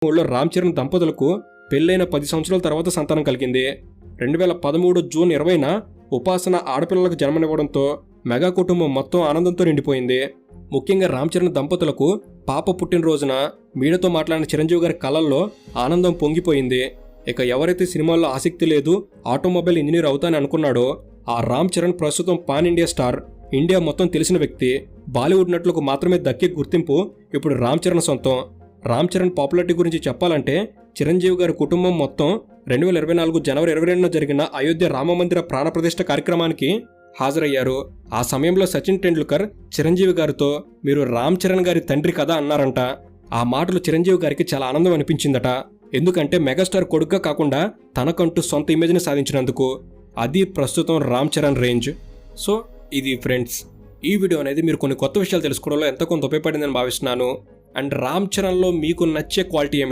ఊళ్ళో రామ్ చరణ్ దంపతులకు పెళ్లైన 10 సంవత్సరాల తర్వాత సంతానం కలిగింది. 2013 జూన్ 20న ఉపాసన ఆడపిల్లలకు జన్మనివ్వడంతో మెగా కుటుంబం మొత్తం ఆనందంతో నిండిపోయింది. ముఖ్యంగా రామ్ చరణ్ దంపతులకు పాప పుట్టినరోజున మీడియాతో మాట్లాడిన చిరంజీవి గారి కళల్లో ఆనందం పొంగిపోయింది. ఇక ఎవరైతే సినిమాల్లో ఆసక్తి లేదు, ఆటోమొబైల్ ఇంజనీర్ అవుతానని అనుకున్నాడో ఆ రామ్ చరణ్ ప్రస్తుతం పాన్ ఇండియా స్టార్, ఇండియా మొత్తం తెలిసిన వ్యక్తి. బాలీవుడ్ నటులకు మాత్రమే దక్కే గుర్తింపు ఇప్పుడు రామ్ చరణ్ సొంతం. రామ్ చరణ్ పాపులారిటీ గురించి చెప్పాలంటే చిరంజీవి గారి కుటుంబం మొత్తం 2024 జనవరి 22న జరిగిన అయోధ్య రామమందిర ప్రాణప్రతిష్ఠ కార్యక్రమానికి హాజరయ్యారు. ఆ సమయంలో సచిన్ టెండూల్కర్ చిరంజీవి గారితో మీరు రామ్ చరణ్ గారి తండ్రి కదా అన్నారంట. ఆ మాటలు చిరంజీవి గారికి చాలా ఆనందం అనిపించిందట. ఎందుకంటే మెగాస్టార్ కొడుగ్గా కాకుండా తనకంటూ సొంత ఇమేజ్ని సాధించినందుకు. అది ప్రస్తుతం రామ్ చరణ్ రేంజ్. సో ఇది ఫ్రెండ్స్, ఈ వీడియో అనేది మీరు కొన్ని కొత్త విషయాలు తెలుసుకోవడంలో ఎంతో కొంత ఉపయోగపడిందని భావిస్తున్నాను. అండ్ రామ్ చరణ్లో మీకు నచ్చే క్వాలిటీ ఏమిటి?